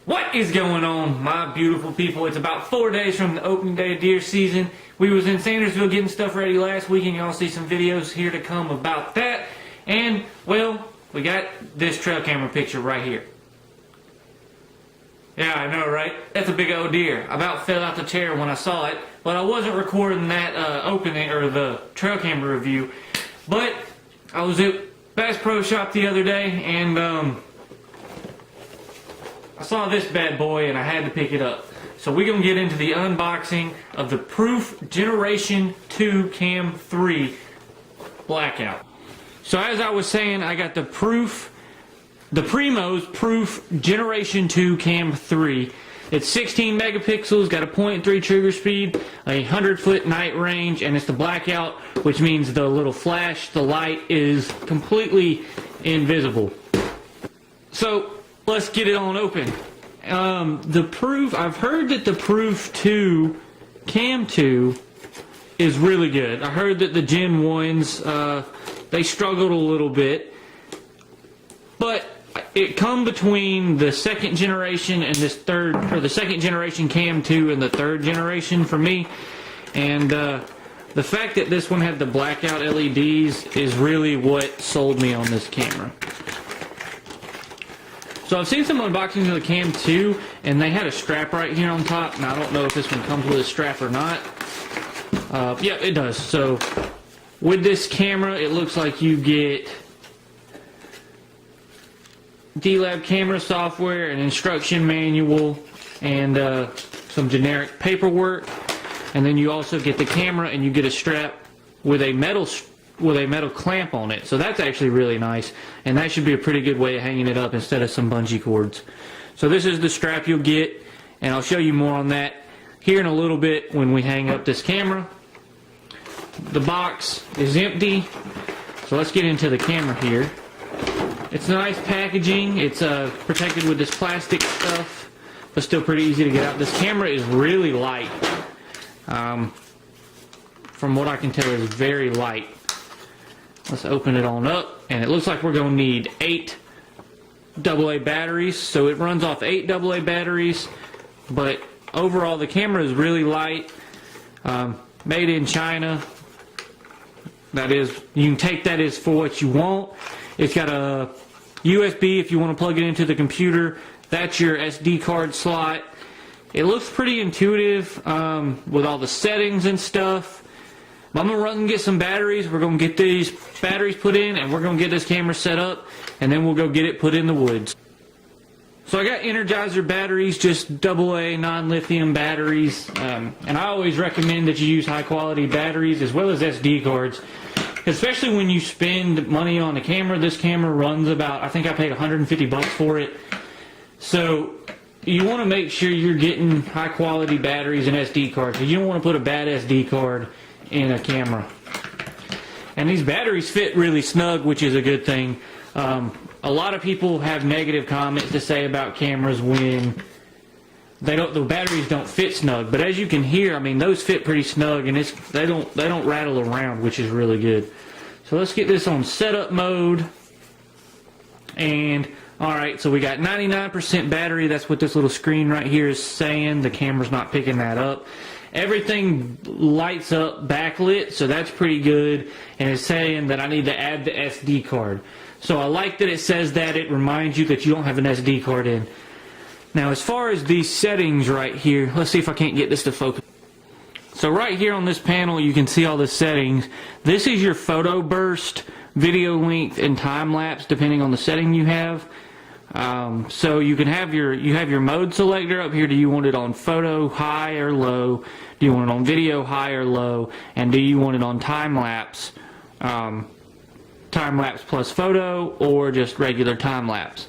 What is going on, my beautiful people? It's about 4 days from the opening day of deer season. We was in Sandersville getting stuff ready last week, and y'all see some videos here to come about that. And, well, we got this trail camera picture right here. Yeah, I know, right? That's a big old deer. I about fell out the chair when I saw it, but I wasn't recording that opening or the trail camera review. But I was at Bass Pro Shop the other day, and I saw this bad boy and I had to pick it up. So we're going to get into the unboxing of the Proof Generation 2 Cam 3 Blackout. So as I was saying, I got the Primos Proof Generation 2 Cam 3. It's 16 megapixels, got a 0.3 trigger speed, a 100-foot night range, and it's the Blackout, which means the little flash, the light is completely invisible. So let's get it on open. I've heard that the Proof 2 Cam 2 is really good. I heard that the Gen 1s, they struggled a little bit, but it come between the second generation and this third, or the second generation Cam 2 and the third generation for me. And the fact that this one had the blackout LEDs is really what sold me on this camera. So I've seen some unboxings of the Cam 2, and they had a strap right here on top, and I don't know if this one comes with a strap or not. Yeah, it does. So with this camera, it looks like you get D-Lab camera software, an instruction manual, and some generic paperwork. And then you also get the camera, and you get a strap with a metal clamp on it. So that's actually really nice, and that should be a pretty good way of hanging it up instead of some bungee cords. So this is the strap you'll get, and I'll show you more on that here in a little bit when we hang up this camera. The box is empty, so let's get into the camera here. It's nice packaging. It's protected with this plastic stuff, but still pretty easy to get out. This camera is really light. From what I can tell, it's very light. Let's open it on up, and it looks like we're going to need 8 AA batteries. So it runs off 8 AA batteries, but overall the camera is really light. Made in China. That is, you can take that as for what you want. It's got a USB if you want to plug it into the computer. That's your SD card slot. It looks pretty intuitive with all the settings and stuff. I'm going to run and get some batteries. We're going to get these batteries put in, and we're going to get this camera set up, and then we'll go get it put in the woods. So I got Energizer batteries, just AA non-lithium batteries, and I always recommend that you use high-quality batteries as well as SD cards, especially when you spend money on a camera. This camera runs about, I think I paid 150 bucks for it. So you want to make sure you're getting high-quality batteries and SD cards. You don't want to put a bad SD card in a camera. And these batteries fit really snug, which is a good thing. A lot of people have negative comments to say about cameras when the batteries don't fit snug. But as you can hear, I mean, those fit pretty snug, and they don't rattle around, which is really good. So let's get this on setup mode. And alright, so we got 99% battery. That's what this little screen right here is saying. The camera's not picking that up. Everything lights up backlit, so that's pretty good, and it's saying that I need to add the SD card. So I like that it says that. It reminds you that you don't have an SD card in. Now as far as these settings right here, let's see if I can't get this to focus. So right here on this panel you can see all the settings. This is your photo burst, video length, and time lapse depending on the setting you have. So you can have your mode selector up here. Do you want it on photo, high or low? Do you want it on video, high or low? And do you want it on time lapse plus photo, or just regular time lapse?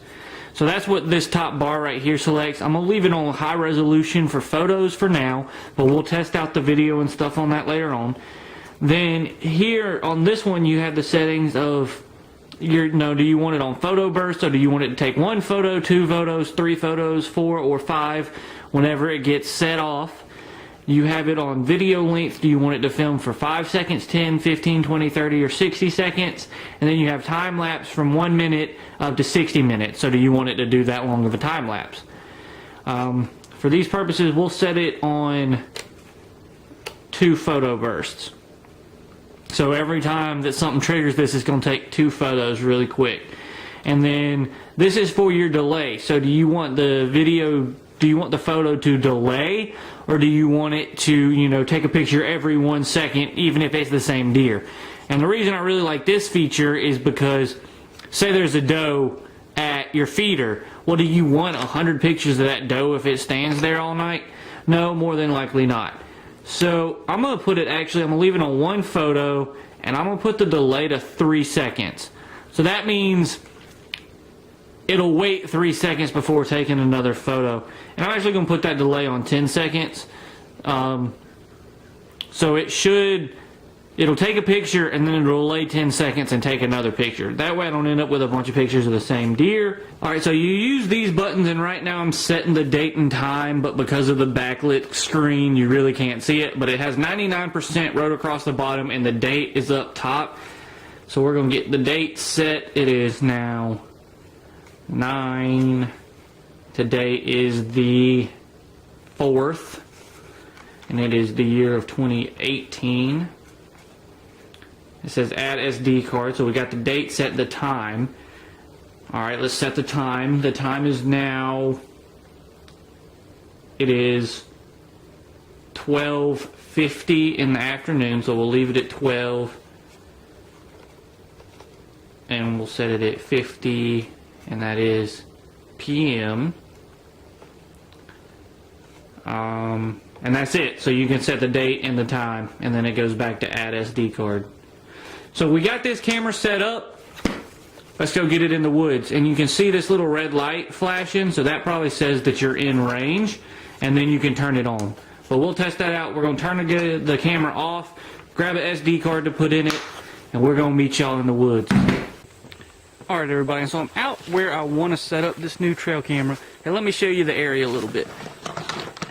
So that's what this top bar right here selects. I'm gonna leave it on high resolution for photos for now, but we'll test out the video and stuff on that later on. Then here on this one you have the settings of do you want it on photo burst, or do you want it to take 1 photo, 2 photos, 3 photos, 4 or 5 whenever it gets set off. You have it on video length. Do you want it to film for 5 seconds, 10, 15, 20, 30, or 60 seconds? And then you have time lapse from 1 minute up to 60 minutes. So do you want it to do that long of a time lapse? For these purposes, we'll set it on 2 photo bursts. So every time that something triggers this, it's going to take 2 photos really quick. And then this is for your delay. So do you want the photo to delay, or do you want it to, you know, take a picture every 1 second, even if it's the same deer? And the reason I really like this feature is because, say there's a doe at your feeder. Well, do you want 100 pictures of that doe if it stands there all night? No, more than likely not. So I'm going to put it, I'm going to leave it on 1 photo, and I'm going to put the delay to 3 seconds. So that means it'll wait 3 seconds before taking another photo. And I'm actually going to put that delay on 10 seconds. So it'll take a picture and then it'll delay 10 seconds and take another picture. That way I don't end up with a bunch of pictures of the same deer. Alright, so you use these buttons, and right now I'm setting the date and time, but because of the backlit screen you really can't see it. But it has 99% wrote across the bottom and the date is up top. So we're going to get the date set. It is now 9. Today is the 4th, and it is the year of 2018. It says add SD card, so we got the date set, the time. Alright, let's set the time. The time is now, it is 12:50 in the afternoon, so we'll leave it at 12. And we'll set it at 50, and that is PM. And that's it. So you can set the date and the time, and then it goes back to add SD card. So we got this camera set up. Let's go get it in the woods. And you can see this little red light flashing, so that probably says that you're in range, and then you can turn it on. But we'll test that out. We're going to turn the camera off, grab an SD card to put in it, and we're going to meet y'all in the woods. Alright everybody, so I'm out where I want to set up this new trail camera, and let me show you the area a little bit.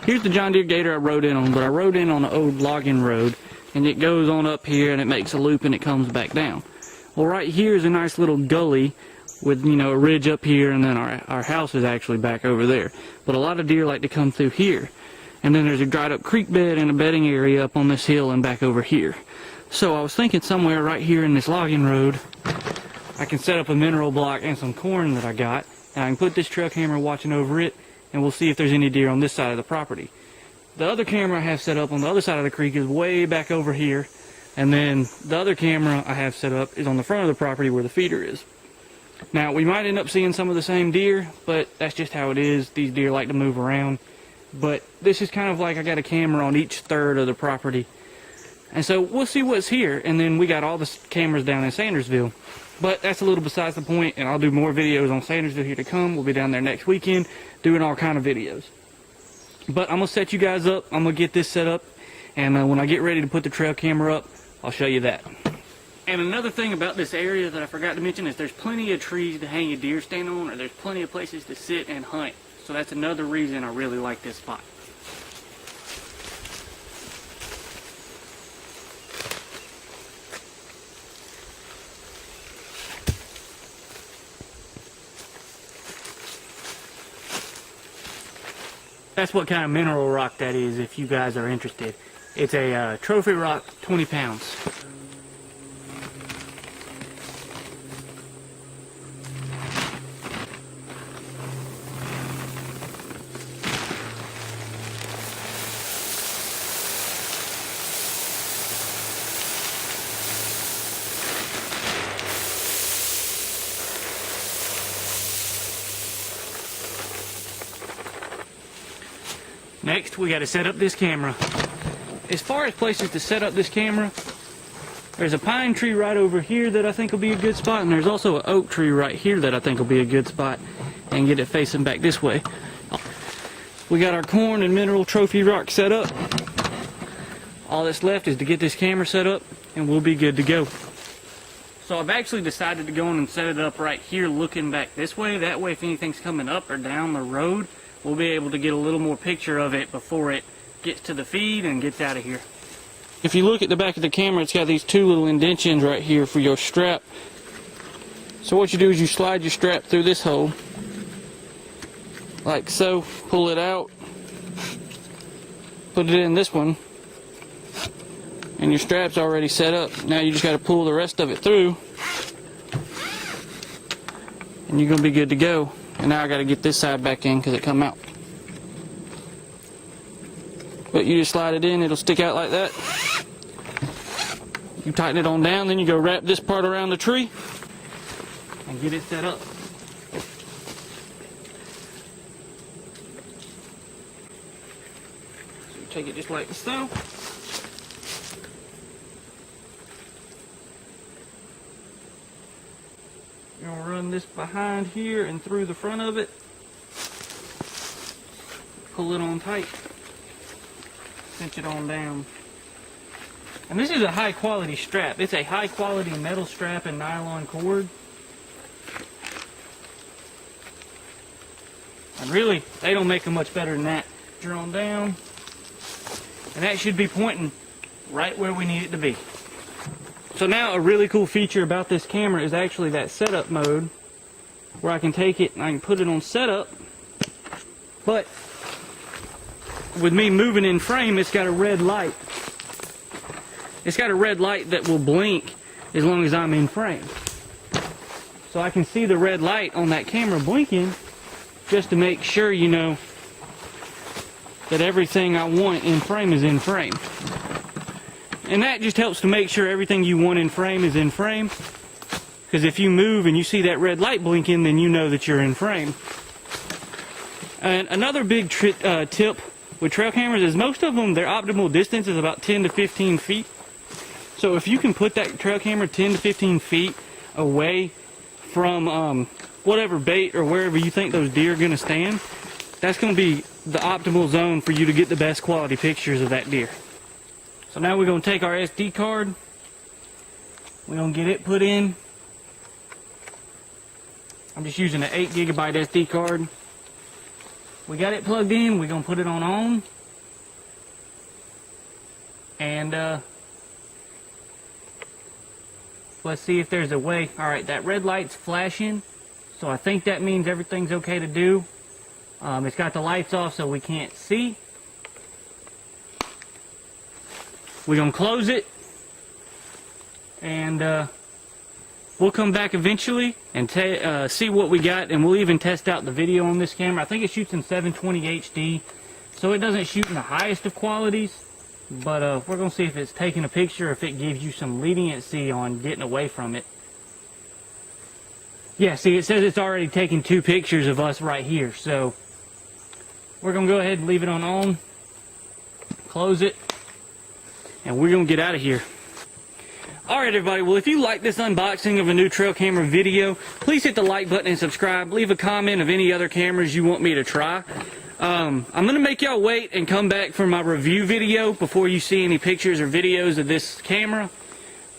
Here's the John Deere Gator I rode in on, but I rode in on an old logging road, and it goes on up here and it makes a loop and it comes back down. Well, right here is a nice little gully with, you know, a ridge up here, and then our house is actually back over there. But a lot of deer like to come through here. And then there's a dried up creek bed and a bedding area up on this hill and back over here. So I was thinking somewhere right here in this logging road, I can set up a mineral block and some corn that I got, and I can put this trail camera watching over it, and we'll see if there's any deer on this side of the property. The other camera I have set up on the other side of the creek is way back over here, and then the other camera I have set up is on the front of the property where the feeder is. Now, we might end up seeing some of the same deer, but that's just how it is. These deer like to move around. But this is kind of like I got a camera on each third of the property. And so we'll see what's here, and then we got all the cameras down in Sandersville. But that's a little besides the point, and I'll do more videos on Sandersville here to come. We'll be down there next weekend doing all kind of videos. But I'm going to set you guys up. I'm going to get this set up, and when I get ready to put the trail camera up, I'll show you that. And another thing about this area that I forgot to mention is there's plenty of trees to hang a deer stand on, or there's plenty of places to sit and hunt. So that's another reason I really like this spot. That's what kind of mineral rock that is, if you guys are interested. It's a trophy rock, 20 pounds. Next, we got to set up this camera. As far as places to set up this camera, there's a pine tree right over here that I think will be a good spot, and there's also an oak tree right here that I think will be a good spot, and get it facing back this way. We got our corn and mineral trophy rock set up. All that's left is to get this camera set up, and we'll be good to go. So I've actually decided to go in and set it up right here looking back this way. That way if anything's coming up or down the road, we'll be able to get a little more picture of it before it gets to the feed and gets out of here. If you look at the back of the camera, it's got these two little indentions right here for your strap. So what you do is you slide your strap through this hole, like so. Pull it out, put it in this one, and your strap's already set up. Now you just got to pull the rest of it through, and you're gonna be good to go. And now I got to get this side back in because it come out. But you just slide it in, it'll stick out like that. You tighten it on down, then you go wrap this part around the tree and get it set up. So you take it just like so. You're going to run this behind here and through the front of it. Pull it on tight. Cinch it on down. And this is a high quality strap. It's a high quality metal strap and nylon cord. And really, they don't make them much better than that. You're on down. And that should be pointing right where we need it to be. So now a really cool feature about this camera is actually that setup mode, where I can take it and I can put it on setup, but with me moving in frame, it's got a red light. It's got a red light that will blink as long as I'm in frame. So I can see the red light on that camera blinking just to make sure, you know, that everything I want in frame is in frame. And that just helps to make sure everything you want in frame is in frame. Because if you move and you see that red light blinking, then you know that you're in frame. And another big tip with trail cameras is most of them, their optimal distance is about 10 to 15 feet. So if you can put that trail camera 10 to 15 feet away from whatever bait or wherever you think those deer are going to stand, that's going to be the optimal zone for you to get the best quality pictures of that deer. So now we're going to take our SD card, we're going to get it put in. I'm just using an 8 gigabyte SD card. We got it plugged in, we're going to put it on. And let's see if there's a way. Alright, that red light's flashing, so I think that means everything's okay to do. It's got the lights off so we can't see. We're going to close it, and we'll come back eventually and see what we got, and we'll even test out the video on this camera. I think it shoots in 720 HD, so it doesn't shoot in the highest of qualities, but we're going to see if it's taking a picture, if it gives you some leniency on getting away from it. Yeah, see, it says it's already taken 2 pictures of us right here, so we're going to go ahead and leave it on, close it, and we're going to get out of here. Alright everybody, well if you like this unboxing of a new trail camera video, please hit the like button and subscribe. Leave a comment of any other cameras you want me to try. I'm going to make y'all wait and come back for my review video before you see any pictures or videos of this camera.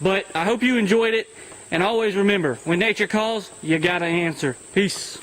But I hope you enjoyed it, and always remember, when nature calls, you gotta answer. Peace.